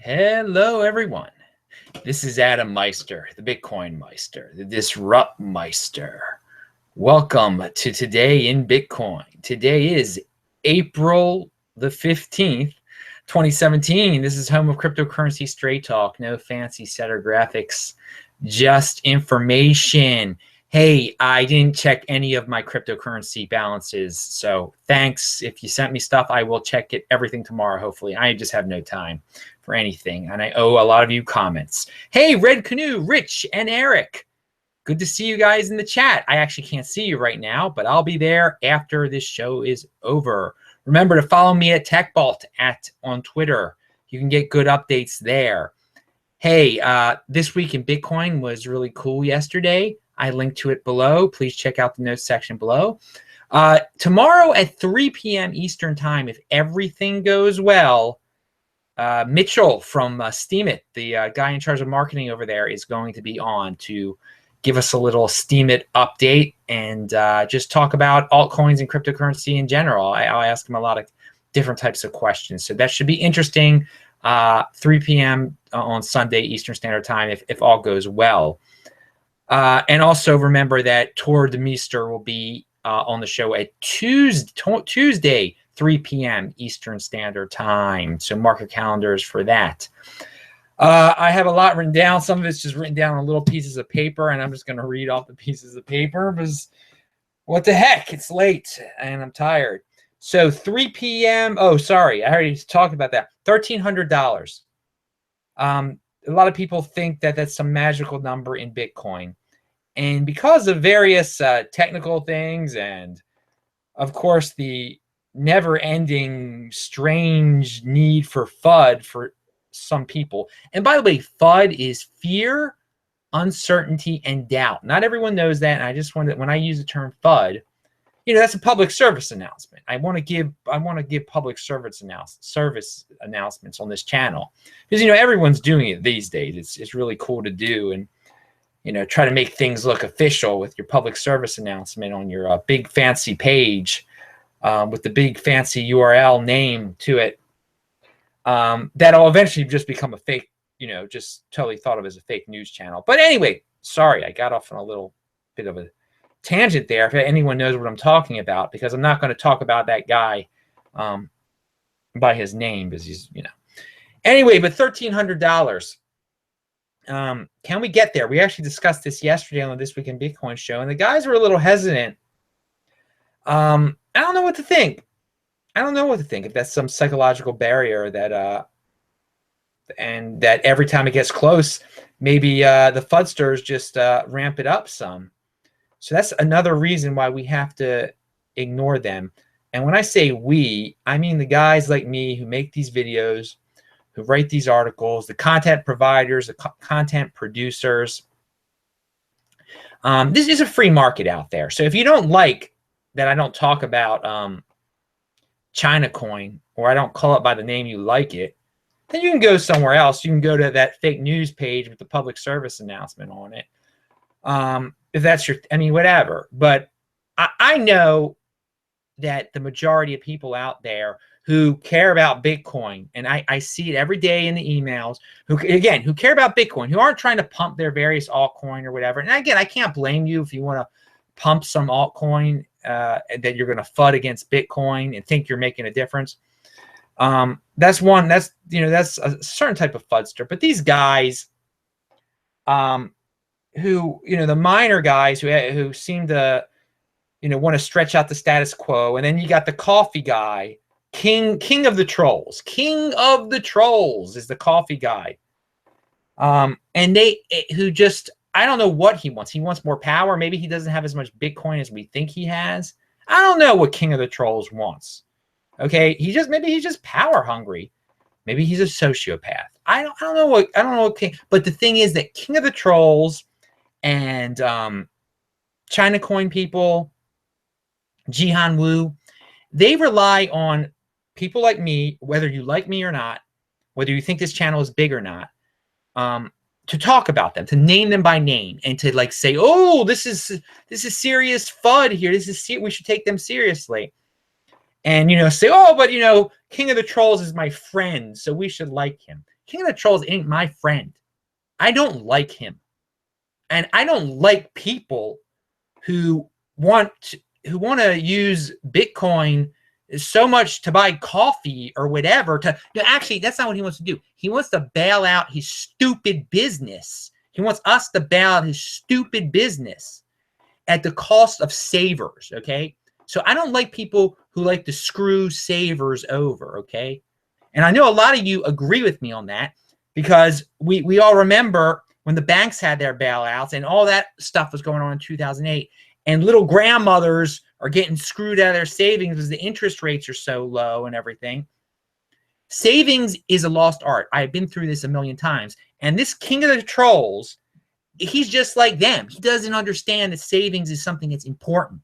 Hello, everyone. This is Adam Meister, the BitcoinMeister, the DisruptMeister. Welcome to Today in Bitcoin. Today is April the 15th, 2017. This is home of cryptocurrency straight talk. No fancy setter graphics, just information. Hey, I didn't check any of my cryptocurrency balances, so thanks. If you sent me stuff, I will check everything tomorrow, hopefully. I just have no time for anything, and I owe a lot of you comments. Hey, Red Canoe, Rich, and Eric. Good to see you guys in the chat. I actually can't see you right now, but I'll be there after this show is over. Remember to follow me at TechBalt on Twitter. You can get good updates there. Hey, this week in Bitcoin was really cool yesterday. I linked to it below. Please check out the notes section below. Tomorrow at 3 p.m. Eastern time, if everything goes well, Mitchell from Steemit, the guy in charge of marketing over there, is going to be on to give us a little Steemit update and just talk about altcoins and cryptocurrency in general. I'll ask him a lot of different types of questions. So that should be interesting. 3 p.m. on Sunday Eastern Standard Time if all goes well. And also remember that DisruptMeister will be on the show at Tuesday 3 p.m. Eastern Standard Time. So mark your calendars for that. I have a lot written down. Some of it's just written down on little pieces of paper, and I'm just going to read off the pieces of paper because what the heck? It's late, and I'm tired. So 3 p.m. Oh, sorry. I already talked about that. $1,300. A lot of people think that that's some magical number in Bitcoin. And because of various technical things and, of course, the never-ending strange need for FUD for some people. And by the way, FUD is fear, uncertainty, and doubt. Not everyone knows that. And I just wanted, when I use the term FUD, that's a public service announcement. I want to give public service announcements on this channel because everyone's doing it these days. It's really cool to do and try to make things look official with your public service announcement on your big fancy page with the big fancy URL name to it. That'll eventually just become a fake, just totally thought of as a fake news channel. But anyway, sorry, I got off on a little bit of a tangent there. If anyone knows what I'm talking about, because I'm not going to talk about that guy by his name because he's, Anyway, but $1,300. Can we get there? We actually discussed this yesterday on the This Week in Bitcoin show, and the guys were a little hesitant. I don't know what to think. If that's some psychological barrier that and that every time it gets close, maybe the FUDsters just ramp it up some. So that's another reason why we have to ignore them. And when I say we, I mean the guys like me who make these videos, who write these articles, the content providers, the content producers. This is a free market out there. So if you don't like that I don't talk about Chinacoin, or I don't call it by the name you like it, then you can go somewhere else. You can go to that fake news page with the public service announcement on it. If that's your, whatever. But I know that the majority of people out there who care about Bitcoin, and I see it every day in the emails, who care about Bitcoin, who aren't trying to pump their various altcoin or whatever. And again, I can't blame you if you want to pump some altcoin that you're going to FUD against Bitcoin and think you're making a difference. That's a certain type of FUDster. But these guys, who, the minor guys who seem to, want to stretch out the status quo. And then you got the coffee guy, king of the trolls. King of the trolls is the coffee guy. And who just, I don't know what he wants. He wants more power. Maybe he doesn't have as much Bitcoin as we think he has. I don't know what King of the Trolls wants. Okay, maybe he's just power hungry. Maybe he's a sociopath. I don't know what King. But the thing is that King of the Trolls and Chinacoin people, Jihan Wu, they rely on people like me, whether you like me or not, whether you think this channel is big or not, to talk about them, to name them by name, and to like say, oh, this is serious FUD here. We should take them seriously. And say, oh, but King of the Trolls is my friend, so we should like him. King of the Trolls ain't my friend. I don't like him. And I don't like people who want to use Bitcoin so much to buy coffee or whatever. Actually, that's not what he wants to do. He wants to bail out his stupid business. He wants us to bail out his stupid business at the cost of savers, okay? So I don't like people who like to screw savers over, okay? And I know a lot of you agree with me on that, because we all remember when the banks had their bailouts and all that stuff was going on in 2008, and little grandmothers are getting screwed out of their savings because the interest rates are so low and everything. Savings is a lost art. I've been through this a million times. And this King of the Trolls, he's just like them. He doesn't understand that savings is something that's important.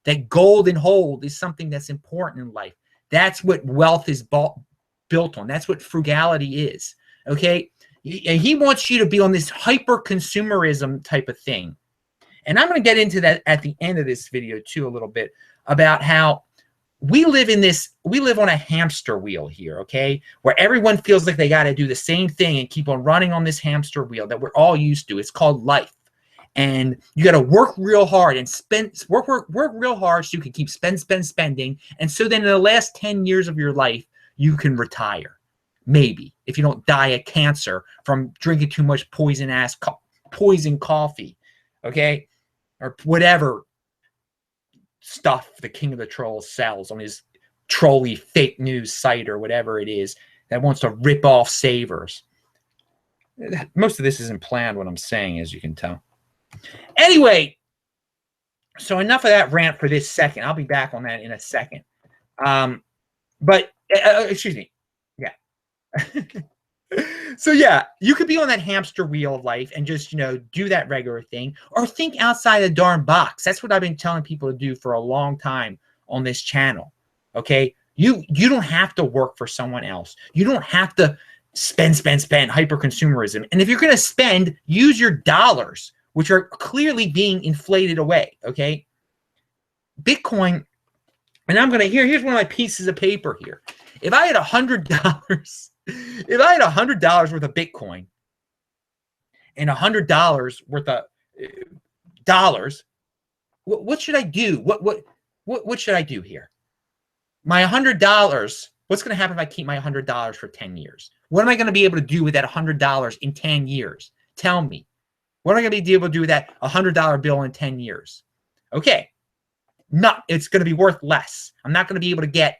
That gold and hold is something that's important in life. That's what wealth is built on. That's what frugality is, okay? He wants you to be on this hyper-consumerism type of thing. And I'm going to get into that at the end of this video too a little bit, about how we live on a hamster wheel here, okay? Where everyone feels like they got to do the same thing and keep on running on this hamster wheel that we're all used to. It's called life. And you got to work real hard and work real hard so you can keep spending. And so then in the last 10 years of your life, you can retire. Maybe, if you don't die of cancer from drinking too much poison coffee, okay? Or whatever stuff the King of the Trolls sells on his trolly fake news site or whatever it is that wants to rip off savers. Most of this isn't planned, what I'm saying, as you can tell. Anyway, so enough of that rant for this second. I'll be back on that in a second. Excuse me. Yeah. So yeah, you could be on that hamster wheel of life and just, do that regular thing, or think outside the darn box. That's what I've been telling people to do for a long time on this channel. Okay. You don't have to work for someone else. You don't have to spend, hyper consumerism. And if you're going to spend, use your dollars, which are clearly being inflated away. Okay. Bitcoin. And I'm going to, here's one of my pieces of paper here. If I had $100, if I had $100 worth of Bitcoin and $100 worth of dollars, what should I do? What should I do here? My $100, what's going to happen if I keep my $100 for 10 years? What am I going to be able to do with that $100 in 10 years? Tell me. What am I going to be able to do with that $100 bill in 10 years? Okay. It's going to be worth less. I'm not going to be able to get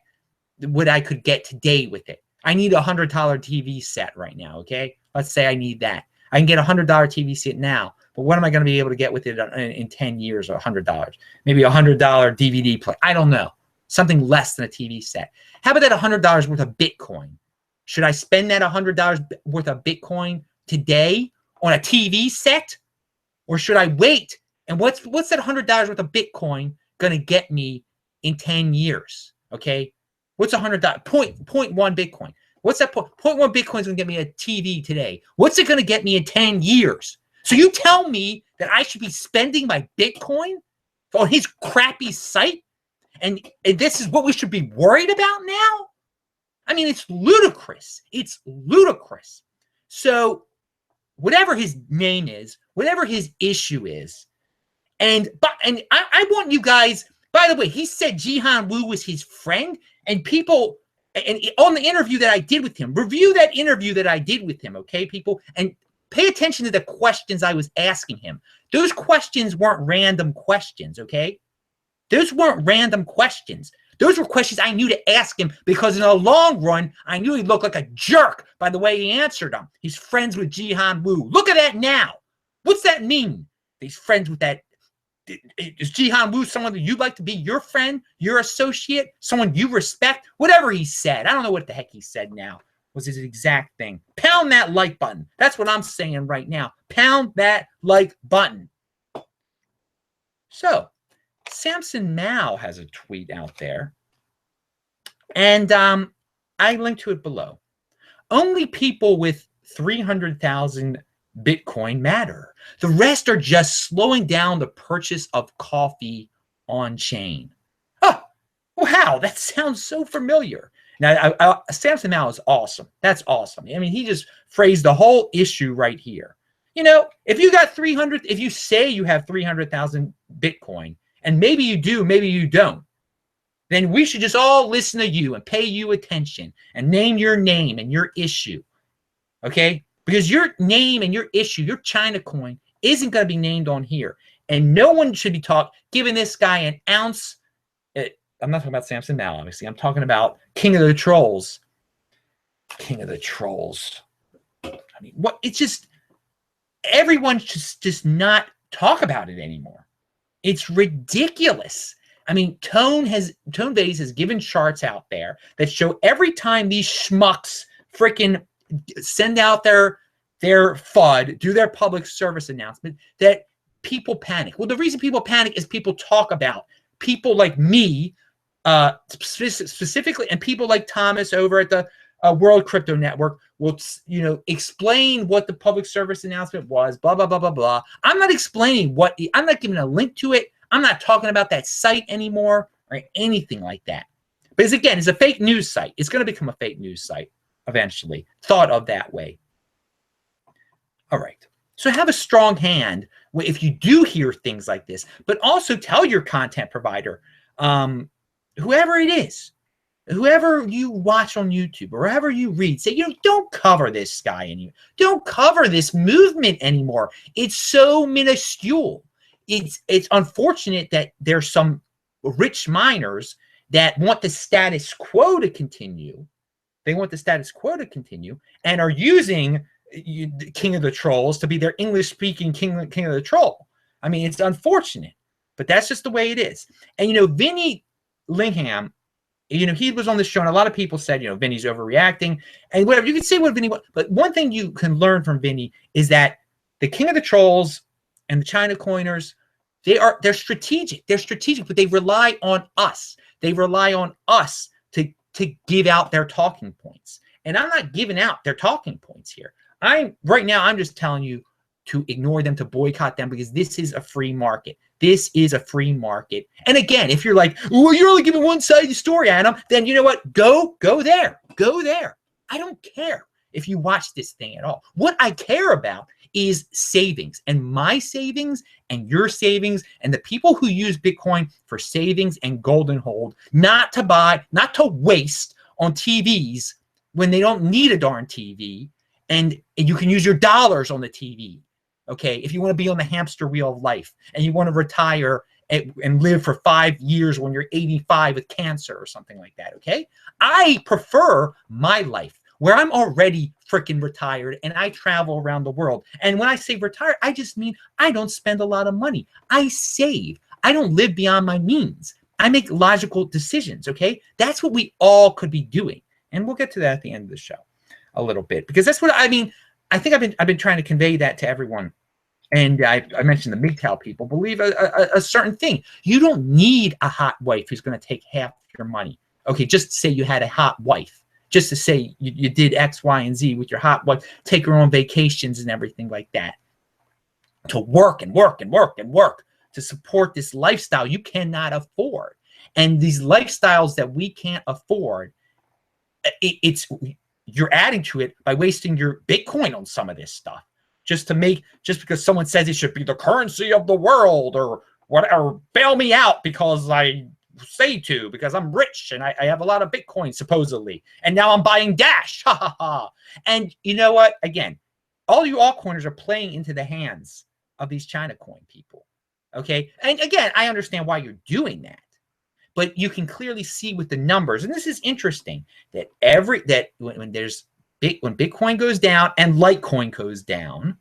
what I could get today with it. I need a $100 TV set right now, okay? Let's say I need that. I can get a $100 TV set now, but what am I going to be able to get with it in 10 years or $100? Maybe a $100 DVD player. I don't know. Something less than a TV set. How about that $100 worth of Bitcoin? Should I spend that $100 worth of Bitcoin today on a TV set? Or should I wait? And what's that $100 worth of Bitcoin going to get me in 10 years, okay? What's $100? 0.1 Bitcoin. What's that? 0.1 Bitcoin is going to get me a TV today. What's it going to get me in 10 years? So you tell me that I should be spending my Bitcoin on his crappy site? And this is what we should be worried about now? I mean, it's ludicrous. It's ludicrous. So whatever his name is, whatever his issue is, and I want you guys, by the way, he said Jihan Wu was his friend. And people, and on the interview that I did with him, review that interview that I did with him, okay, people? And pay attention to the questions I was asking him. Those questions weren't random questions, okay? Those weren't random questions. Those were questions I knew to ask him because in the long run, I knew he looked like a jerk by the way he answered them. He's friends with Jihan Wu. Look at that now. What's that mean? He's friends with that. Is Jihan Wu someone that you'd like to be your friend, your associate, someone you respect? Whatever he said. I don't know what the heck he said now. Was his exact thing. Pound that like button. That's what I'm saying right now. Pound that like button. So, Samson Mao has a tweet out there. And I linked to it below. Only people with 300,000 Bitcoin matter. The rest are just slowing down the purchase of coffee on chain. Oh, wow, that sounds so familiar. Now, Samson Mow is awesome. That's awesome. I mean, he just phrased the whole issue right here. You know, if you got 300, if you say you have 300,000 Bitcoin, and maybe you do, maybe you don't, then we should just all listen to you and pay you attention and name your name and your issue, okay? Because your name and your issue, your Chinacoin, isn't going to be named on here. And no one should be giving this guy an ounce. I'm not talking about Samson Mow, obviously. I'm talking about King of the Trolls. King of the Trolls. I mean, what? It's just, everyone should just not talk about it anymore. It's ridiculous. I mean, Tonebase has given charts out there that show every time these schmucks freaking send out their FUD, do their public service announcement, that people panic. Well, the reason people panic is people talk about people like me, specifically, and people like Thomas over at the World Crypto Network will, you know, explain what the public service announcement was, blah, blah, blah, blah, blah. I'm not explaining I'm not giving a link to it. I'm not talking about that site anymore or anything like that. Because again, it's a fake news site. It's going to become a fake news site eventually, thought of that way. All right. So have a strong hand if you do hear things like this, but also tell your content provider, whoever it is, whoever you watch on YouTube or wherever you read, say, you know, don't cover this guy anymore. Don't cover this movement anymore. It's so minuscule. It's unfortunate that there's some rich miners that want the status quo to continue. They want the status quo to continue and are using King of the Trolls to be their English-speaking king of the Troll. I mean, it's unfortunate, but that's just the way it is. And, you know, Vinny Lingham, you know, he was on the show, and a lot of people said, you know, Vinny's overreacting, and whatever. You can say what Vinny wants, but one thing you can learn from Vinny is that the King of the Trolls and the China coiners, they're strategic. They're strategic, but they rely on us. They rely on us to give out their talking points. And I'm not giving out their talking points here. Right now, I'm just telling you to ignore them, to boycott them, because this is a free market. This is a free market. And again, if you're like, well, you're only giving one side of the story, Adam, then you know what? Go there. Go there. I don't care if you watch this thing at all. What I care about is savings, and my savings and your savings, and the people who use Bitcoin for savings and golden hold, not to buy, not to waste on TVs when they don't need a darn TV. And you can use your dollars on the TV, okay? If you want to be on the hamster wheel of life and you want to retire and live for 5 years when you're 85 with cancer or something like that, okay? I prefer my life where I'm already freaking retired and I travel around the world. And when I say retire, I just mean I don't spend a lot of money. I save. I don't live beyond my means. I make logical decisions, okay? That's what we all could be doing. And we'll get to that at the end of the show a little bit, because that's what I mean. I think I've been trying to convey that to everyone. And I mentioned the MGTOW people believe a certain thing. You don't need a hot wife who's going to take half your money. Okay, just say you had a hot wife. Just to say you did X, Y, and Z with your hot wife, take her on vacations and everything like that. To work and work and work and work to support this lifestyle you cannot afford. And these lifestyles that we can't afford, you're adding to it by wasting your Bitcoin on some of this stuff just because someone says it should be the currency of the world or whatever, bail me out because I say to, because I'm rich and I have a lot of Bitcoin supposedly, and now I'm buying Dash, ha ha ha. And you know what? Again, all you altcoiners are playing into the hands of these China coin people, okay? And again, I understand why you're doing that. But you can clearly see with the numbers, and this is interesting, that when Bitcoin goes down and Litecoin goes down,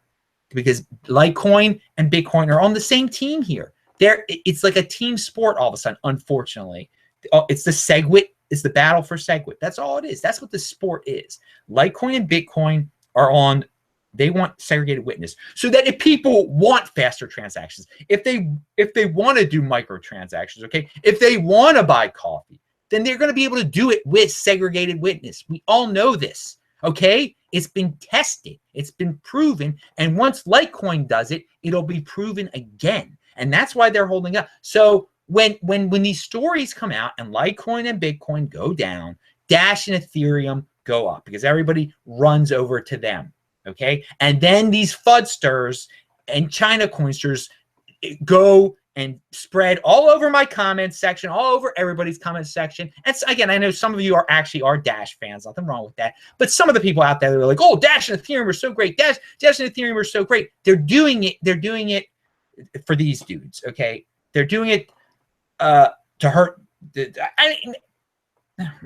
because Litecoin and Bitcoin are on the same team here. It's like a team sport all of a sudden, unfortunately. It's the SegWit, it's the battle for SegWit. That's all it is. That's what the sport is. Litecoin and Bitcoin they want segregated witness, so that if people want faster transactions, if they want to do microtransactions, okay, if they want to buy coffee, then they're going to be able to do it with segregated witness. We all know this, okay? It's been tested, it's been proven, and once Litecoin does it, it'll be proven again, and that's why they're holding up. So when these stories come out and Litecoin and Bitcoin go down, Dash and Ethereum go up because everybody runs over to them. Okay. And then these FUDsters and Chinacoinsters go and spread all over my comments section, all over everybody's comment section. And again, I know some of you are Dash fans, nothing wrong with that. But some of the people out there that are like, oh, Dash and Ethereum are so great. Dash and Ethereum are so great. They're doing it for these dudes. Okay. They're doing it to hurt.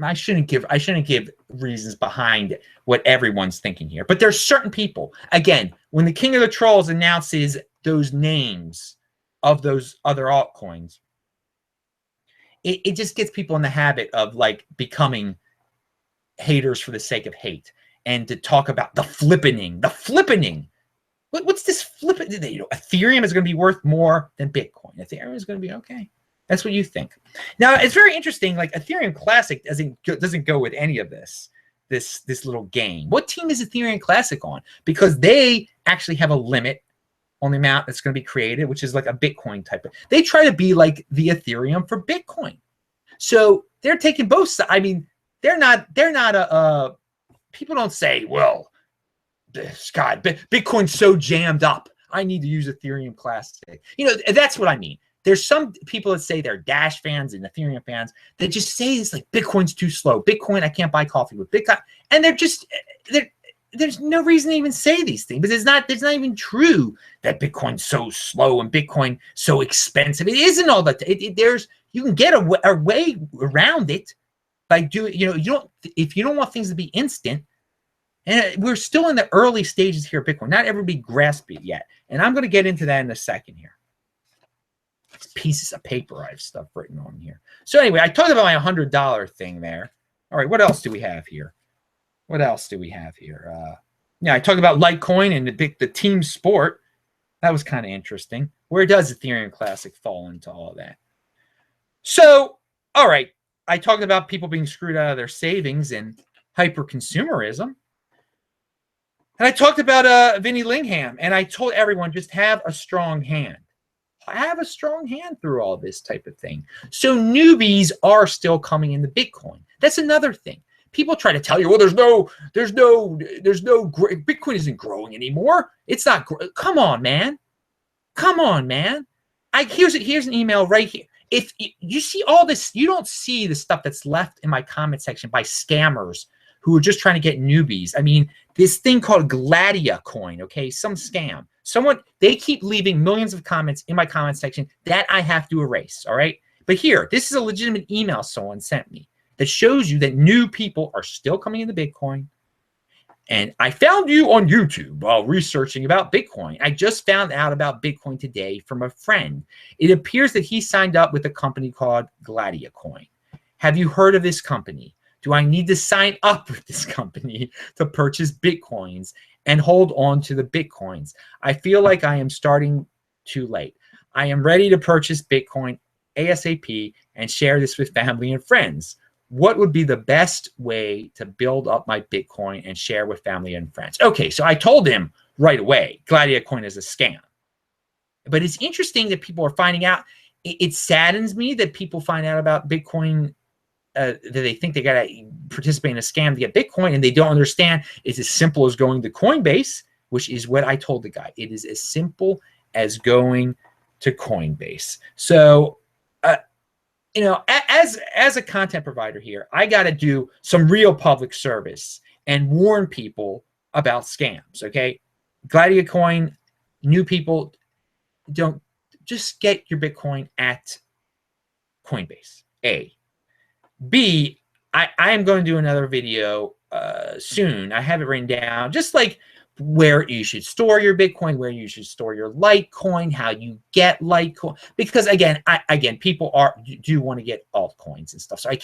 I shouldn't give reasons behind what everyone's thinking here. But there's certain people. Again, when the King of the Trolls announces those names of those other altcoins, it just gets people in the habit of like becoming haters for the sake of hate and to talk about the flippening. What's this flipping? Ethereum is going to be worth more than Bitcoin. Ethereum is going to be okay. That's what you think. Now it's very interesting. Like Ethereum Classic doesn't go with any of this little game. What team is Ethereum Classic on? Because they actually have a limit on the amount that's going to be created, which is like a Bitcoin type of. They try to be like the Ethereum for Bitcoin. So they're taking both sides. I mean, they're not a. People don't say, well, God, Bitcoin's so jammed up, I need to use Ethereum Classic. That's what I mean. There's some people that say they're Dash fans and Ethereum fans that just say it's like Bitcoin's too slow. Bitcoin, I can't buy coffee with Bitcoin. And there's no reason to even say these things because it's not even true that Bitcoin's so slow and Bitcoin so expensive. It isn't all that. You can get a way around it by doing, if you don't want things to be instant. And we're still in the early stages here of Bitcoin. Not everybody grasps it yet. And I'm going to get into that in a second here. Pieces of paper I have stuff written on here. So anyway, I talked about my $100 thing there. All right, what else do we have here? Yeah, I talked about Litecoin and the team sport. That was kind of interesting. Where does Ethereum Classic fall into all of that? So, all right, I talked about people being screwed out of their savings and hyper-consumerism. And I talked about Vinny Lingham, and I told everyone just have a strong hand. Have a strong hand through all this type of thing. So newbies are still coming into Bitcoin. That's another thing. People try to tell you, well, Bitcoin isn't growing anymore. It's not. Come on, man. Here's an email right here. If you see all this, you don't see the stuff that's left in my comment section by scammers who are just trying to get newbies. I mean, this thing called Gladiacoin, okay, some scam. They keep leaving millions of comments in my comment section that I have to erase, all right? But here, this is a legitimate email someone sent me that shows you that new people are still coming into Bitcoin. And I found you on YouTube while researching about Bitcoin. I just found out about Bitcoin today from a friend. It appears that he signed up with a company called Gladiacoin. Have you heard of this company? Do I need to sign up with this company to purchase Bitcoins and hold on to the Bitcoins? I feel like I am starting too late. I am ready to purchase Bitcoin ASAP and share this with family and friends. What would be the best way to build up my Bitcoin and share with family and friends? Okay, so I told him right away, Gladiacoin is a scam. But it's interesting that people are finding out. It saddens me that people find out about Bitcoin that they think they got to participate in a scam to get Bitcoin, and they don't understand it's as simple as going to Coinbase, which is what I told the guy. It is as simple as going to Coinbase. So, as a content provider here, I got to do some real public service and warn people about scams, okay? Gladiacoin, new people, don't just get your Bitcoin at Coinbase, A. B, I am going to do another video soon. I have it written down, just like where you should store your Bitcoin, where you should store your Litecoin, how you get Litecoin. Because again, people do want to get altcoins and stuff. So I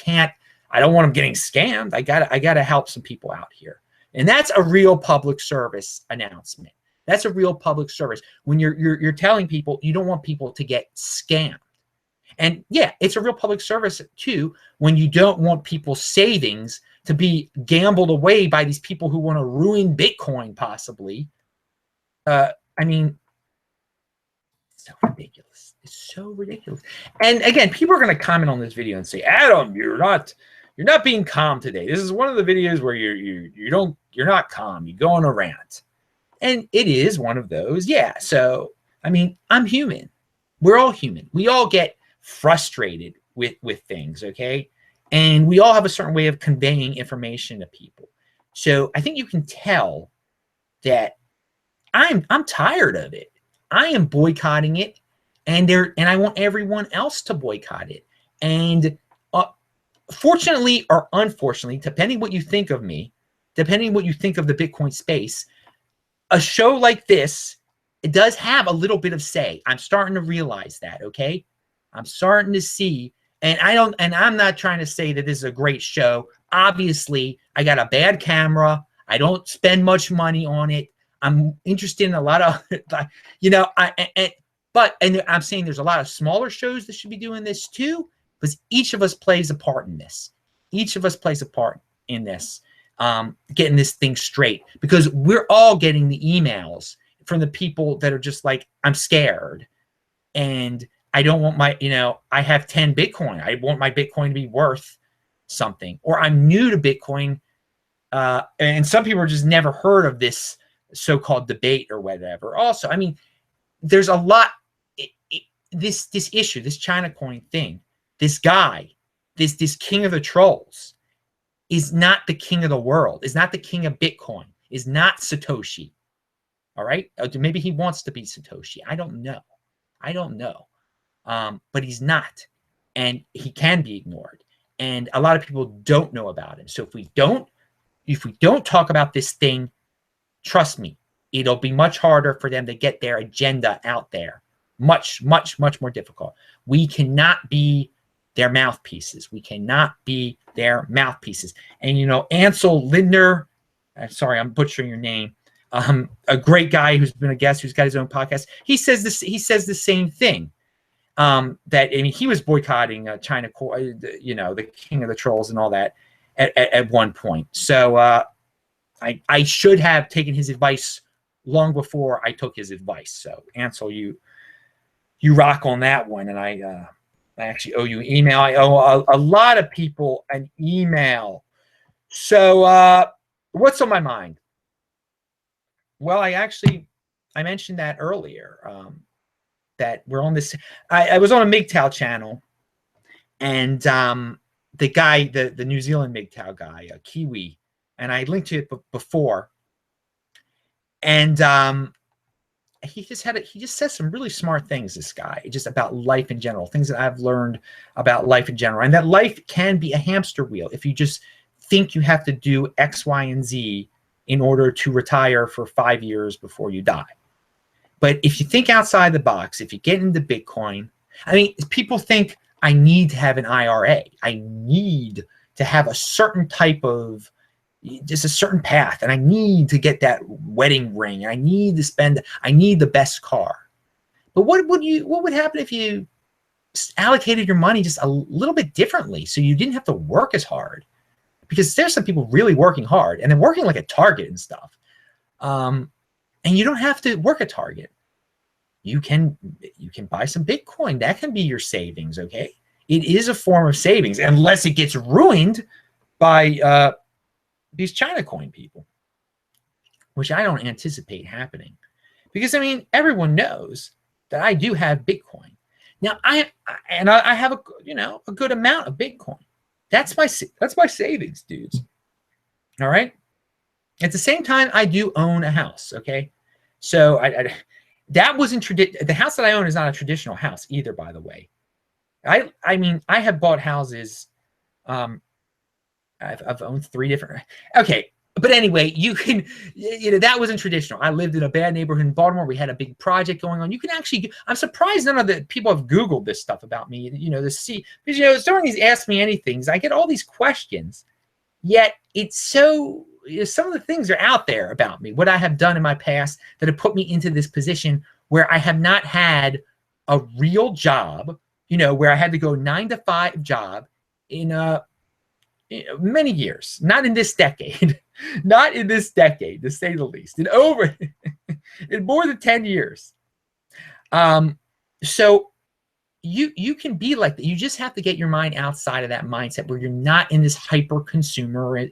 don't want them getting scammed. I gotta help some people out here. And that's a real public service announcement. That's a real public service. When you're telling people you don't want people to get scammed. And yeah, it's a real public service too when you don't want people's savings to be gambled away by these people who want to ruin Bitcoin possibly. I mean, it's so ridiculous. It's so ridiculous. And again, people are going to comment on this video and say, Adam, you're not You're not being calm today. This is one of the videos where you're not calm. You go on a rant. And it is one of those. Yeah. So, I mean, I'm human. We're all human. We all get frustrated with things, okay? And we all have a certain way of conveying information to people. So I think you can tell that I'm tired of it. I am boycotting it, and I want everyone else to boycott it. And fortunately or unfortunately, depending what you think of me, depending what you think of the Bitcoin space, a show like this, it does have a little bit of say. I'm starting to realize that, okay? I'm starting to see, and I'm not trying to say that this is a great show. Obviously, I got a bad camera. I don't spend much money on it. I'm interested in a lot of, you know, but I'm saying there's a lot of smaller shows that should be doing this too, because each of us plays a part in this. Each of us plays a part in this, getting this thing straight, because we're all getting the emails from the people that are just like, I'm scared, and I don't want my, you know, I have 10 Bitcoin. I want my Bitcoin to be worth something, or I'm new to Bitcoin. And some people are just never heard of this so-called debate or whatever. Also, I mean, there's a lot, this issue, this Chinacoin thing, this guy, this king of the trolls is not the king of the world, is not the king of Bitcoin, is not Satoshi. All right. Maybe he wants to be Satoshi. I don't know. I don't know. But he's not. And he can be ignored. And a lot of people don't know about him. So if we don't talk about this thing, trust me, it'll be much harder for them to get their agenda out there. Much, much, much more difficult. We cannot be their mouthpieces. We cannot be their mouthpieces. And, you know, Ansel Lindner, I'm sorry, I'm butchering your name, a great guy who's been a guest, who's got his own podcast. He says the same thing. That, I mean, he was boycotting China, you know, the king of the trolls and all that at one point. So I should have taken his advice long before I took his advice. So Ansel, you rock on that one. And I actually owe you an email. I owe a lot of people an email. So what's on my mind? Well, I mentioned that earlier, that we're on this. I was on a MGTOW channel, and the guy, the New Zealand MGTOW guy, Kiwi, and I linked to it before, and he just says some really smart things, this guy, just about life in general, things that I've learned about life in general, and that life can be a hamster wheel if you just think you have to do X, Y, and Z in order to retire for 5 years before you die. But if you think outside the box, if you get into Bitcoin, I mean, people think I need to have an IRA. I need to have a certain type of, just a certain path, and I need to get that wedding ring. I need the best car. But what would happen if you allocated your money just a little bit differently, so you didn't have to work as hard? Because there's some people really working hard, and they're working like at Target and stuff. And you don't have to work at Target. You can buy some Bitcoin. That can be your savings, okay? It is a form of savings, unless it gets ruined by these Chinacoin people, which I don't anticipate happening. Because, I mean, everyone knows that I do have Bitcoin. Now, I have a good amount of Bitcoin. That's my savings, dudes. All right. At the same time, I do own a house. Okay, so that wasn't the house that I own is not a traditional house either, by the way. I mean, I have bought houses. I've owned 3 different. Okay, but anyway, that wasn't traditional. I lived in a bad neighborhood in Baltimore. We had a big project going on. You can actually, I'm surprised none of the people have Googled this stuff about me, to see, because, during these Ask Me Anythings, I get all these questions, yet it's so, some of the things are out there about me, what I have done in my past that have put me into this position where I have not had a real job, where I had to go 9-to-5 job in many years, not in this decade, not in this decade, to say the least, in more than 10 years. So, you can be like that. You just have to get your mind outside of that mindset where you're not in this hyper consumerism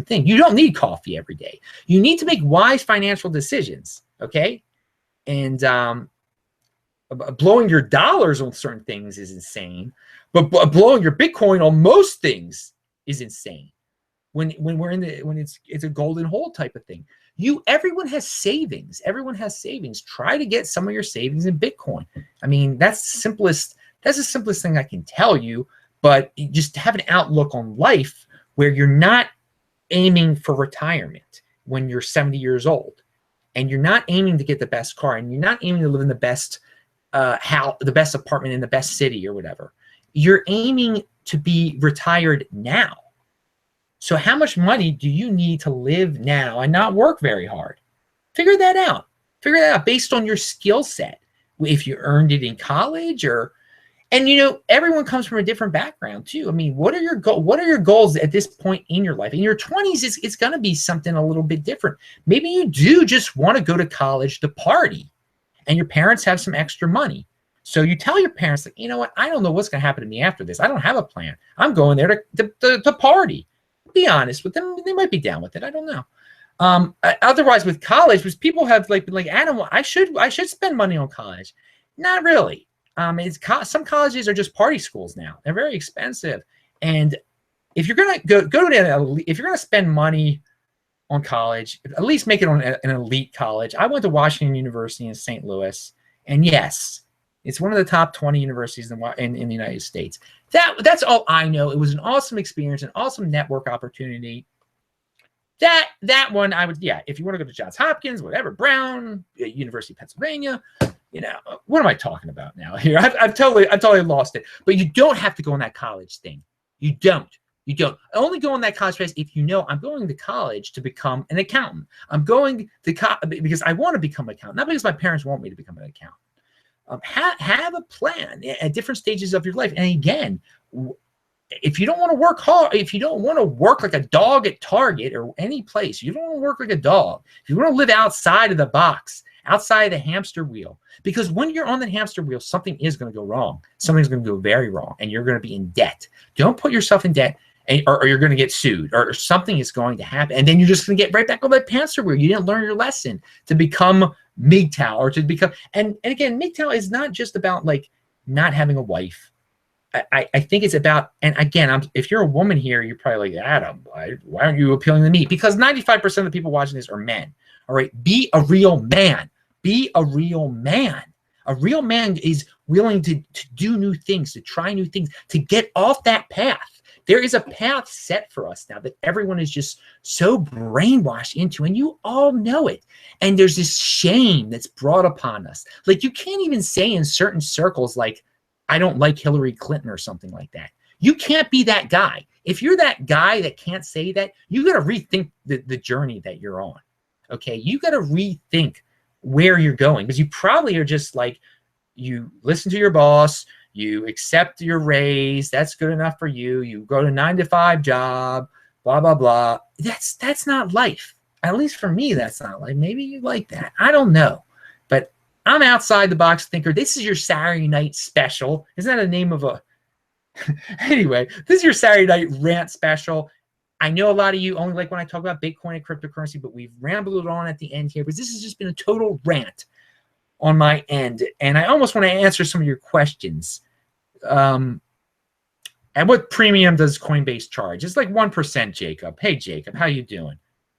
thing. You don't need coffee every day. You need to make wise financial decisions, okay? And blowing your dollars on certain things is insane, but blowing your Bitcoin on most things is insane. When it's a golden hole type of thing. Everyone has savings. Everyone has savings. Try to get some of your savings in Bitcoin. I mean, that's the simplest thing I can tell you, but you just have an outlook on life where you're not aiming for retirement when you're 70 years old, and you're not aiming to get the best car, and you're not aiming to live in the best house, the best apartment in the best city or whatever. You're aiming to be retired now. So how much money do you need to live now and not work very hard? Figure that out. Figure that out based on your skill set. If you earned it in college, and you know, everyone comes from a different background too. I mean, what are your goals at this point in your life? In your 20s, it's going to be something a little bit different. Maybe you do just want to go to college to party, and your parents have some extra money. So you tell your parents, like, you know what? I don't know what's going to happen to me after this. I don't have a plan. I'm going there to party. Be honest with them. They might be down with it. I don't know. Otherwise, with college, because people have been like, Adam, I should spend money on college. Not really. Some colleges are just party schools now. They're very expensive. And if you're gonna if you're gonna spend money on college, at least make it on an elite college. I went to Washington University in St. Louis, and yes, it's one of the top 20 universities in the United States. That's all I know. It was an awesome experience, an awesome network opportunity. That one, I would, yeah, if you want to go to Johns Hopkins, whatever, Brown, University of Pennsylvania, you know, what am I talking about now here? I've totally lost it. But you don't have to go on that college thing. You don't. Only go on that college phase if you know, I'm going to college to become an accountant. I'm going to because I want to become an accountant, not because my parents want me to become an accountant. Have a plan at different stages of your life. And again, if you don't want to work hard, if you don't want to work like a dog at Target or any place, you don't want to work like a dog. If you want to live outside of the box, outside of the hamster wheel, because when you're on the hamster wheel, something is going to go wrong. Something's going to go very wrong, and you're going to be in debt. Don't put yourself in debt, or you're going to get sued, or something is going to happen, and then you're just going to get right back on that hamster wheel. You didn't learn your lesson to become MGTOW, or to become, and again, MGTOW is not just about like not having a wife. I think it's about, and again, if you're a woman here, you're probably like, Adam, why aren't you appealing to me? Because 95% of the people watching this are men. All right, be a real man. Be a real man. A real man is willing to do new things, to try new things, to get off that path. There is a path set for us now that everyone is just so brainwashed into, and you all know it. And there's this shame that's brought upon us. Like, you can't even say in certain circles, like, I don't like Hillary Clinton or something like that. You can't be that guy. If you're that guy that can't say that, you got to rethink the journey that you're on. Okay, you got to rethink where you're going, because you probably are just like, you listen to your boss, you accept your raise, that's good enough for you. You go to 9-to-5 job, blah, blah, blah. That's not life. At least for me, that's not life. Maybe you like that. I don't know. But I'm outside the box thinker. This is your Saturday night special. Isn't that the name of a... Anyway, this is your Saturday night rant special. I know a lot of you only like when I talk about Bitcoin and cryptocurrency, but we've rambled on at the end here, because this has just been a total rant on my end. And I almost want to answer some of your questions. And what premium does Coinbase charge? It's like 1%, Jacob. Hey, Jacob, how you doing?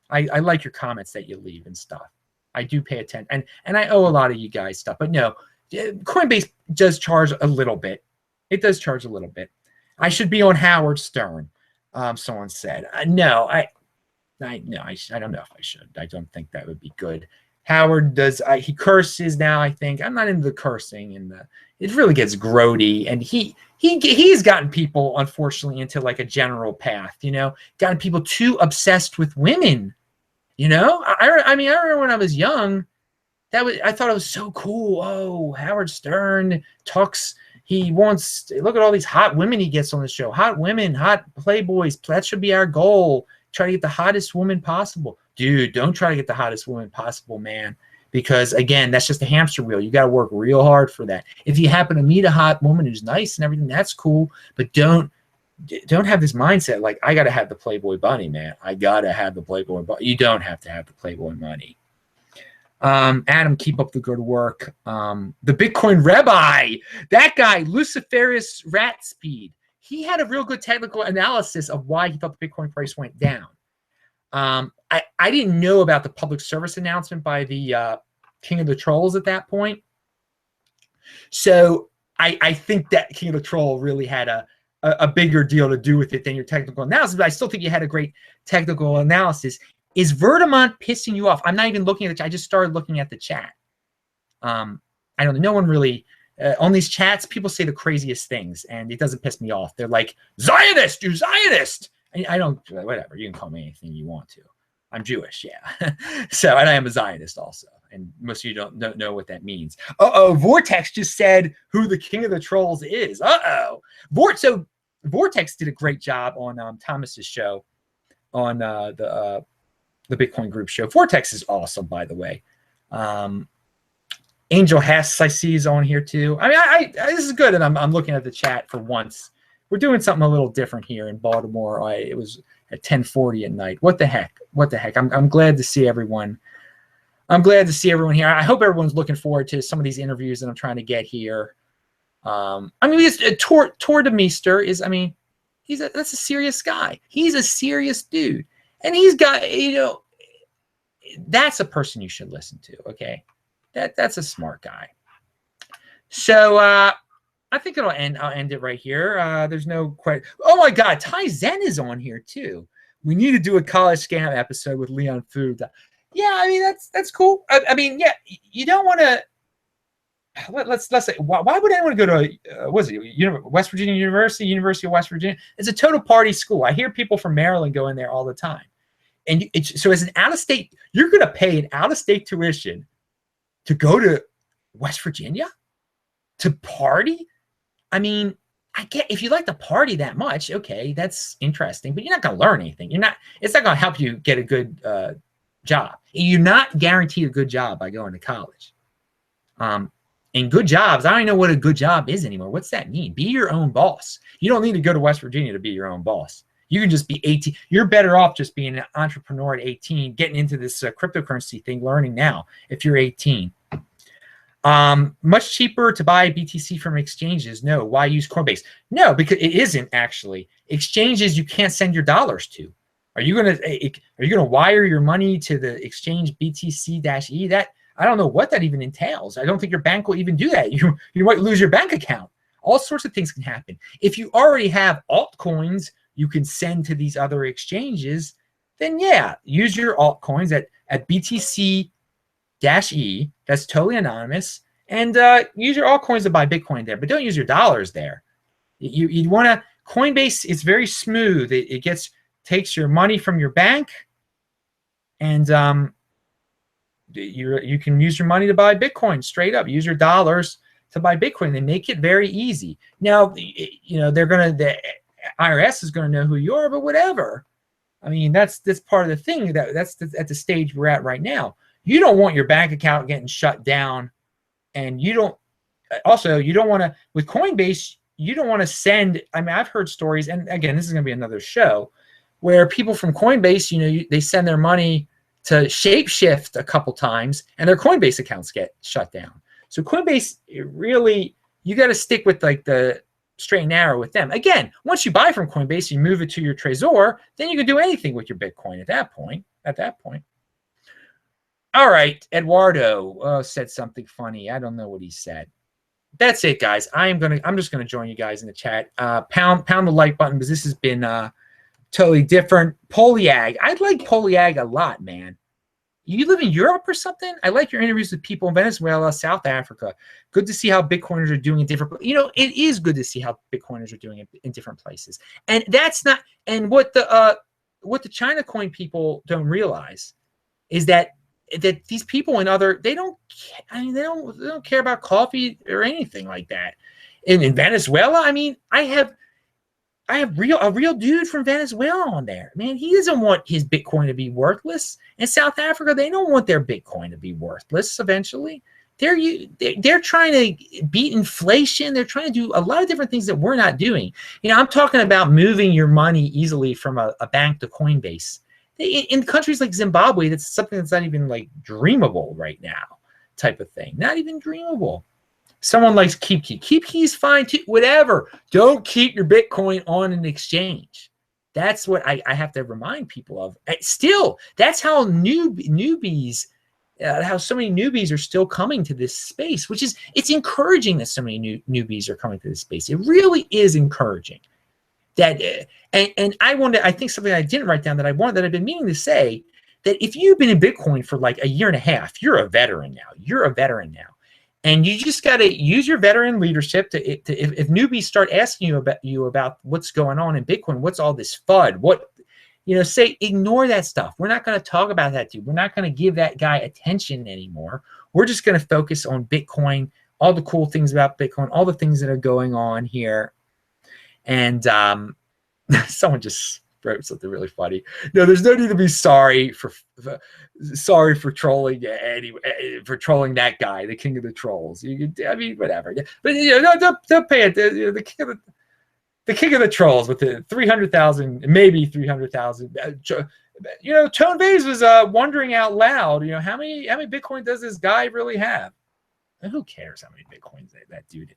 I like your comments that you leave and stuff. I do pay attention. And I owe a lot of you guys stuff. But no, Coinbase does charge a little bit. It does charge a little bit. I should be on Howard Stern. Someone said, no, I don't know if I should. I don't think that would be good. Howard does, he curses now, I think. I'm not into the cursing, and it really gets grody. And he's gotten people, unfortunately, into like a general path, you know, gotten people too obsessed with women. You know, I mean, I remember when I was young, I thought it was so cool. Oh, Howard Stern talks. He wants, look at all these hot women he gets on the show. Hot women, hot playboys. That should be our goal. Try to get the hottest woman possible. Dude, don't try to get the hottest woman possible, man. because again, that's just a hamster wheel. You got to work real hard for that. If you happen to meet a hot woman who's nice and everything, that's cool, but don't have this mindset like, I got to have the Playboy bunny, man. I got to have the Playboy bunny. You don't have to have the Playboy money. Adam, keep up the good work. The Bitcoin Rabbi, that guy, Luciferus Rat Speed, he had a real good technical analysis of why he thought the Bitcoin price went down. I didn't know about the public service announcement by the King of the Trolls at that point. So I think that King of the Troll really had a bigger deal to do with it than your technical analysis, but I still think you had a great technical analysis. Is Verdamont pissing you off? I'm not even looking at the chat. I just started looking at the chat. I don't know. No one really, on these chats, people say the craziest things, and it doesn't piss me off. They're like, Zionist, you Zionist. I don't, whatever. You can call me anything you want to. I'm Jewish, yeah. So, and I am a Zionist also. And most of you don't know what that means. Uh-oh, Vortex just said who the King of the Trolls is. Uh-oh. So Vortex did a great job on Thomas's show, on the Bitcoin Group show. Vortex is awesome, by the way. Angel Hess, I see, is on here too. I mean, this is good, and I'm looking at the chat for once. We're doing something a little different here in Baltimore. It was at 10:40 at night. What the heck? What the heck? I'm glad to see everyone. I'm glad to see everyone here. I hope everyone's looking forward to some of these interviews that I'm trying to get here. I mean, Tor the Meister is. I mean, that's a serious guy. He's a serious dude, and he's got, you know, that's a person you should listen to. Okay, that's a smart guy. So I think I'll end it right here. There's no question. Oh my God, Ty Zen is on here too. We need to do a college scam episode with Leon Food. Yeah, I mean, that's cool. I mean, yeah, you don't want to. Let's say, why would anyone go to what is it, West Virginia University of West Virginia? It's a total party school. I hear people from Maryland go in there all the time, and so as an out-of-state, you're going to pay an out-of-state tuition to go to West Virginia to party. I mean, I get, if you like to party that much, okay, that's interesting, but you're not going to learn anything. It's not going to help you get a good job. You're not guaranteed a good job by going to college. And good jobs, I don't even know what a good job is anymore. What's that mean? Be your own boss. You don't need to go to West Virginia to be your own boss. You can just be 18. You're better off just being an entrepreneur at 18, getting into this cryptocurrency thing, learning now if you're 18. Much cheaper to buy BTC from exchanges. No. Why use Coinbase? No, because it isn't actually. Exchanges you can't send your dollars to. Are you gonna wire your money to the exchange BTC-E? That, I don't know what that even entails. I don't think your bank will even do that. You might lose your bank account. All sorts of things can happen. If you already have altcoins you can send to these other exchanges, then yeah, use your altcoins at BTC-E. That's totally anonymous, and use your altcoins to buy Bitcoin there, but don't use your dollars there. You want to, Coinbase is very smooth. It takes your money from your bank, and you can use your money to buy Bitcoin straight up. Use your dollars to buy Bitcoin. They make it very easy. Now, the IRS is gonna know who you are, but whatever. I mean, that's part of the thing. That's at the stage we're at right now. You don't want your bank account getting shut down, and you don't want to, with Coinbase, you don't want to send. I mean, I've heard stories, and again, this is going to be another show, where people from Coinbase, they send their money to Shapeshift a couple times, and their Coinbase accounts get shut down. So Coinbase, really, you got to stick with like the straight and narrow with them. Again, once you buy from Coinbase, you move it to your Trezor, then you can do anything with your Bitcoin at that point. All right, Eduardo said something funny. I don't know what he said. That's it, guys. I'm just gonna join you guys in the chat. Pound the like button, because this has been totally different. Polyag, I like Polyag a lot, man. You live in Europe or something? I like your interviews with people in Venezuela, South Africa. Good to see how Bitcoiners are doing in different. It is good to see how Bitcoiners are doing in different places. And that's not. And what the Chinacoin people don't realize is that these people in other, they don't care about coffee or anything like that. In Venezuela, I mean, I I have a real dude from Venezuela on there. Man, he doesn't want his Bitcoin to be worthless. In South Africa, they don't want their Bitcoin to be worthless eventually. They're trying to beat inflation. They're trying to do a lot of different things that we're not doing. You know, I'm talking about moving your money easily from a bank to Coinbase. In countries like Zimbabwe, that's something that's not even like dreamable right now, type of thing. Not even dreamable. Someone likes keep key. Keep key is fine too. Whatever. Don't keep your Bitcoin on an exchange. That's what I have to remind people of. Still, that's how newbies. How so many newbies are still coming to this space, which is, it's encouraging that so many newbies are coming to this space. It really is encouraging that, and I think something I didn't write down that I've been meaning to say, that if you've been in Bitcoin for like a year and a half, you're a veteran now. You're a veteran now. And you just got to use your veteran leadership to if newbies start asking you about what's going on in Bitcoin, what's all this FUD, what, you know, say, ignore that stuff. We're not going to talk about that, dude. We're not going to give that guy attention anymore. We're just going to focus on Bitcoin, all the cool things about Bitcoin, all the things that are going on here. And someone just wrote something really funny. No, there's no need to be sorry for trolling for trolling that guy, the king of the trolls. I mean, whatever. But you know, don't pay it. The king of the trolls with the 300,000, maybe 300,000. You know, Tone Vase was wondering out loud, you know, how many Bitcoin does this guy really have? And who cares how many Bitcoins that dude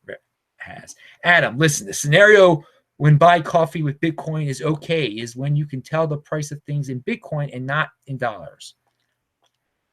has? Adam, listen, the scenario when buy coffee with Bitcoin is okay is when you can tell the price of things in Bitcoin and not in dollars.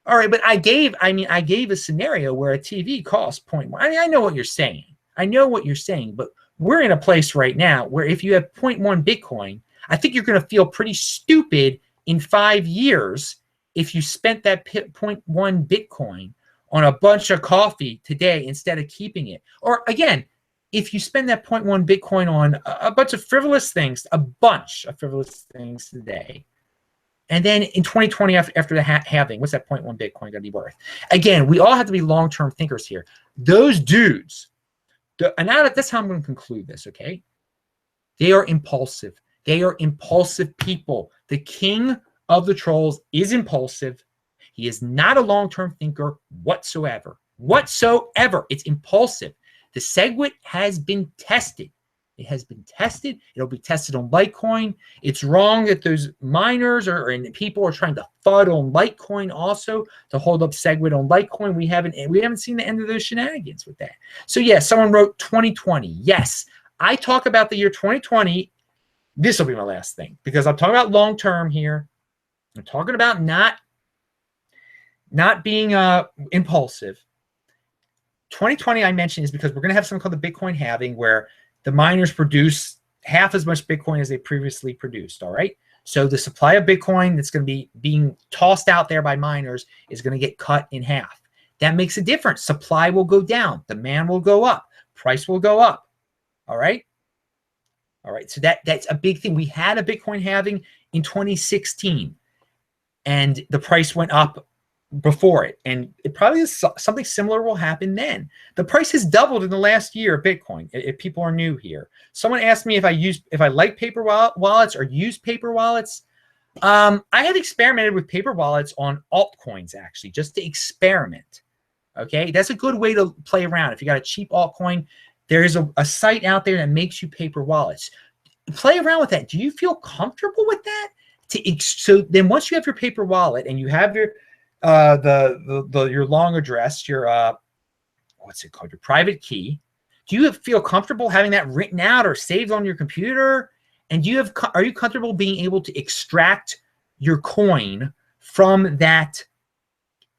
All right, but I gave a scenario where a TV costs 0.1. I know what you're saying. I know what you're saying, but we're in a place right now where if you have 0.1 Bitcoin, I think you're going to feel pretty stupid in 5 years if you spent that 0.1 Bitcoin on a bunch of coffee today instead of keeping it. Or again, if you spend that 0.1 Bitcoin on a bunch of frivolous things, today, and then in 2020 after the halving, what's that 0.1 Bitcoin going to be worth? Again, we all have to be long-term thinkers here. Those dudes, and now that's how I'm going to conclude this, okay? They are impulsive. They are impulsive people. The king of the trolls is impulsive. He is not a long-term thinker whatsoever. It's impulsive. The SegWit has been tested. It has been tested. It'll be tested on Litecoin. It's wrong that those miners and people are trying to FUD on Litecoin also to hold up SegWit on Litecoin. We haven't seen the end of those shenanigans with that. So yeah, someone wrote 2020. Yes, I talk about the year 2020. This will be my last thing because I'm talking about long term here. I'm talking about not being impulsive. 2020 I mentioned is because we're going to have something called the Bitcoin halving where the miners produce half as much Bitcoin as they previously produced, all right? So the supply of Bitcoin that's going to be being tossed out there by miners is going to get cut in half. That makes a difference. Supply will go down. Demand will go up. Price will go up, all right? All right, so that's a big thing. We had a Bitcoin halving in 2016, and the price went up before it, and it probably is something similar will happen then. The price has doubled in the last year of Bitcoin. If people are new here, someone asked me if I like paper wallets or use paper wallets. I have experimented with paper wallets on altcoins actually, just to experiment. Okay, that's a good way to play around. If you got a cheap altcoin, there is a site out there that makes you paper wallets. Play around with that. Do you feel comfortable with that? So then once you have your paper wallet and you have your your long address, your what's it called, your private key, do you feel comfortable having that written out or saved on your computer? And are you comfortable being able to extract your coin from that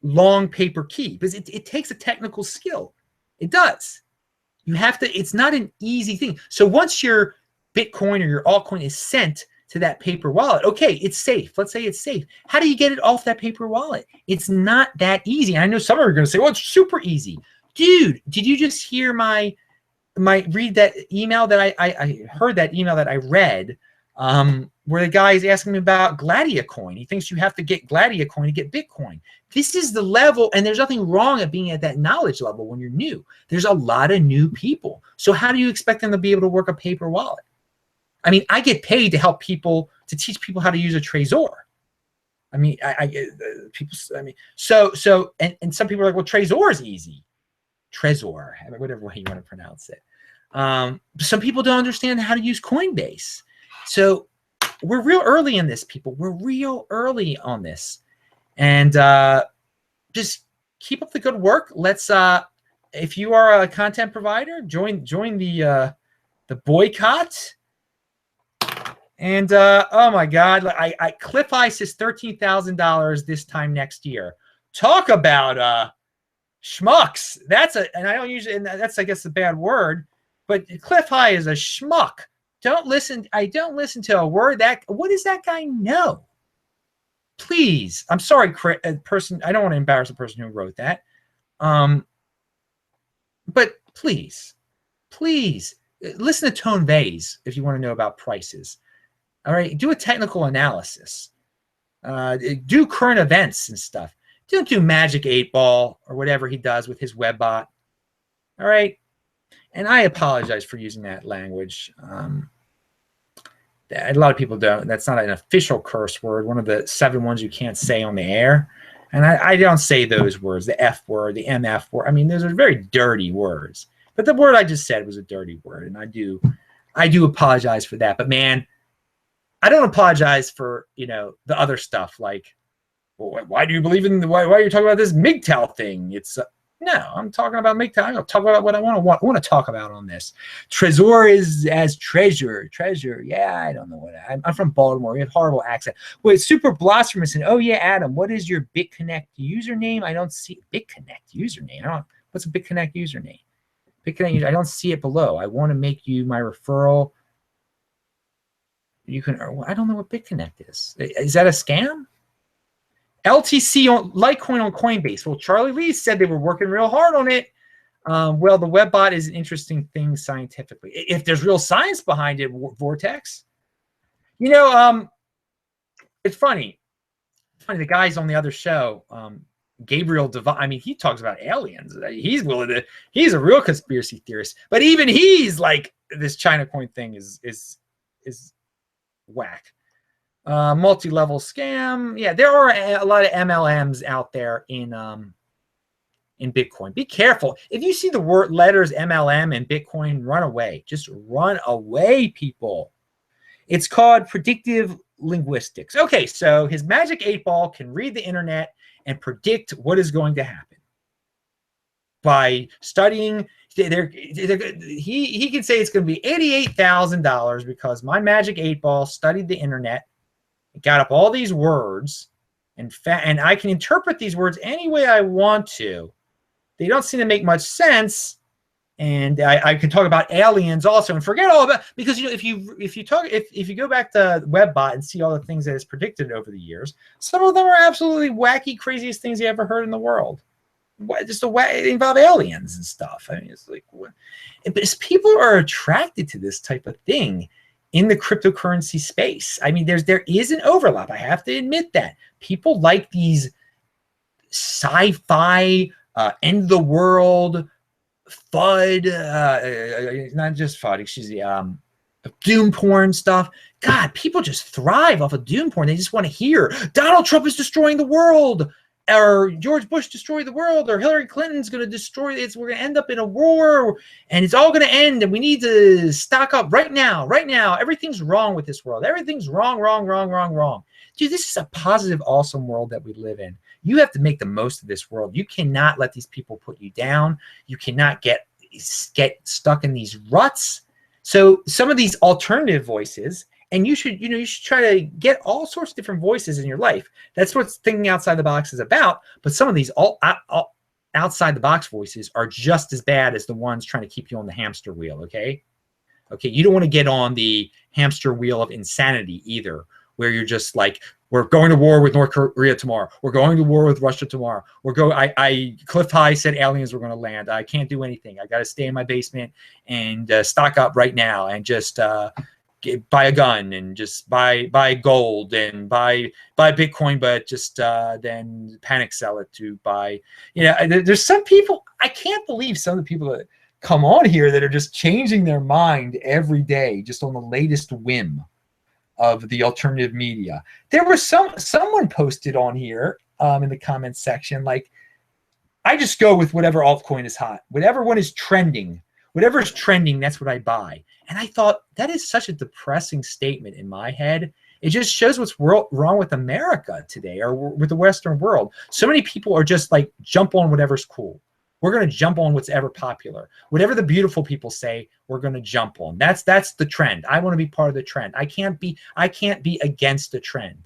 long paper key? Because it takes a technical skill. It does. You have to. It's not an easy thing. So once your Bitcoin or your altcoin is sent to that paper wallet, okay, it's safe. Let's say it's safe. How do you get it off that paper wallet? It's not that easy. I know some are going to say, well, it's super easy. Dude, did you just hear read that email that I heard that email that I read where the guy is asking me about Gladiacoin. He thinks you have to get Gladiacoin to get Bitcoin. This is the level, and there's nothing wrong at being at that knowledge level when you're new. There's a lot of new people. So how do you expect them to be able to work a paper wallet? I mean, I get paid to help people, to teach people how to use a Trezor. I mean, people, I mean, and some people are like, well, Trezor is easy. Trezor, whatever way you want to pronounce it. Some people don't understand how to use Coinbase. So we're real early in this, people. We're real early on this. And just keep up the good work. Let's, if you are a content provider, join the boycott. And oh my God, Cliff Ice is $13,000 this time next year. Talk about schmucks. And I don't usually, and that's, I guess, a bad word, but Cliff High is a schmuck. I don't listen to a word what does that guy know? Please, I'm sorry, person. I don't want to embarrass the person who wrote that. But please listen to Tone Vase if you want to know about prices. All right, do a technical analysis. Do current events and stuff. Don't do Magic 8 Ball or whatever he does with his web bot. All right, and I apologize for using that language. A lot of people don't. That's not an official curse word. One of the 7 ones you can't say on the air. And I don't say those words, the F word, the MF word. I mean, those are very dirty words. But the word I just said was a dirty word, and I do apologize for that. But man, I don't apologize for, the other stuff like, well, why do you believe in why are you talking about this MGTOW thing? It's no, I'm talking about MGTOW. I'm going to talk about what I want to talk about on this. Trezor is as treasure. Yeah, I don't know what I'm from Baltimore. We have horrible accent. Wait, Super Blasphemous. And oh yeah, Adam, what is your BitConnect username? I don't see BitConnect username. What's a BitConnect username? BitConnect. I don't see it below. I want to make you my referral. You can. I don't know what BitConnect is. Is that a scam? LTC on Litecoin on Coinbase. Well, Charlie Lee said they were working real hard on it. Well, the webbot is an interesting thing scientifically. If there's real science behind it, Vortex. It's funny. The guys on the other show, Gabriel Devine. I mean, he talks about aliens. He's a real conspiracy theorist. But even he's like, this Chinacoin thing is whack. Multi-level scam. Yeah, there are a lot of MLMs out there in Bitcoin. Be careful. If you see the letters MLM in Bitcoin, run away. Just run away, people. It's called predictive linguistics. Okay, so his Magic 8 Ball can read the internet and predict what is going to happen by studying. He can say it's going to be $88,000 because my Magic 8 Ball studied the internet, got up all these words, and I can interpret these words any way I want to. They don't seem to make much sense, and I can talk about aliens also, and forget all about, because if you go back to Webbot and see all the things that it's predicted over the years, some of them are absolutely wacky, craziest things you ever heard in the world. Just the way it involve aliens and stuff. I mean, it's like, but people are attracted to this type of thing in the cryptocurrency space. I mean, there is an overlap. I have to admit that people like these sci-fi, end of the world, FUD, not just FUD, excuse me, doom porn stuff. God, people just thrive off of doom porn. They just want to hear Donald Trump is destroying the world, or George Bush destroyed the world, or Hillary Clinton's going to destroy it. We're going to end up in a war, and it's all going to end, and we need to stock up right now. Right now, everything's wrong with this world. Everything's wrong. Dude, this is a positive, awesome world that we live in. You have to make the most of this world. You cannot let these people put you down. You cannot get stuck in these ruts. So some of these alternative voices, and you should try to get all sorts of different voices in your life. That's what thinking outside the box is about. But some of these outside the box voices are just as bad as the ones trying to keep you on the hamster wheel. Okay, you don't want to get on the hamster wheel of insanity either, where you're just like, we're going to war with North Korea tomorrow. We're going to war with Russia tomorrow. Cliff High said aliens were going to land. I can't do anything. I got to stay in my basement and stock up right now and just buy a gun and just buy gold and buy Bitcoin, but just then panic sell it to buy. There's some people, I can't believe some of the people that come on here that are just changing their mind every day, just on the latest whim of the alternative media. There was someone posted on here in the comments section, like, I just go with whatever altcoin is hot, whatever one is trending, whatever is trending, that's what I buy. And I thought that is such a depressing statement in my head. It just shows what's wrong with America today, or with the Western world. So many people are just like, jump on whatever's cool. We're going to jump on what's ever popular. Whatever the beautiful people say, we're going to jump on. That's the trend. I want to be part of the trend. I can't be against the trend.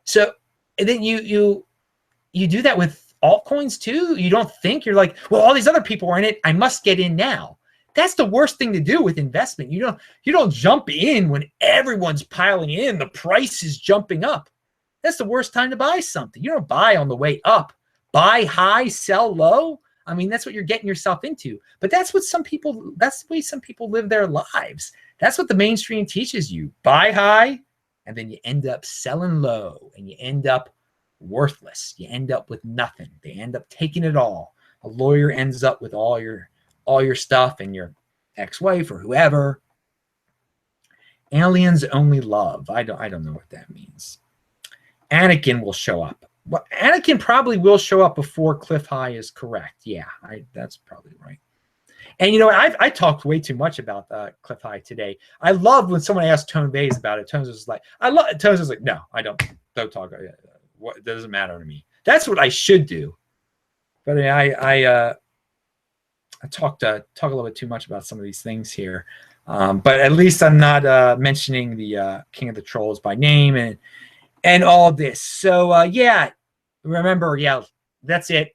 So, and then you do that with altcoins too. You don't think, you're like, well, all these other people are in it, I must get in now. That's the worst thing to do with investment. You don't jump in when everyone's piling in, the price is jumping up. That's the worst time to buy something. You don't buy on the way up. Buy high, sell low. I mean, that's what you're getting yourself into. But that's the way some people live their lives. That's what the mainstream teaches you. Buy high, and then you end up selling low, and you end up worthless. You end up with nothing. They end up taking it all. A lawyer ends up with all your stuff, and your ex-wife or whoever. Aliens only love. I don't know what that means. Anakin will show up. Well, Anakin probably will show up before Cliff High is correct. Yeah, that's probably right. And you know what? I talked way too much about Cliff High today. I love when someone asked Tone Bays about it. Tones was like, Tones was like, no, I don't talk. It doesn't matter to me. That's what I should do. But I talk a little bit too much about some of these things here. But at least I'm not mentioning the King of the Trolls by name and all this. So yeah, remember, yeah, that's it.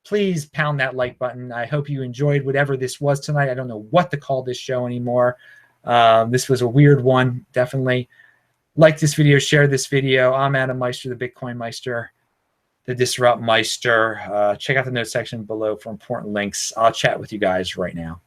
Please pound that like button. I hope you enjoyed whatever this was tonight. I don't know what to call this show anymore. This was a weird one, definitely. Like this video, share this video. I'm Adam Meister, the BitcoinMeister, the DisruptMeister. Check out the notes section below for important links. I'll chat with you guys right now.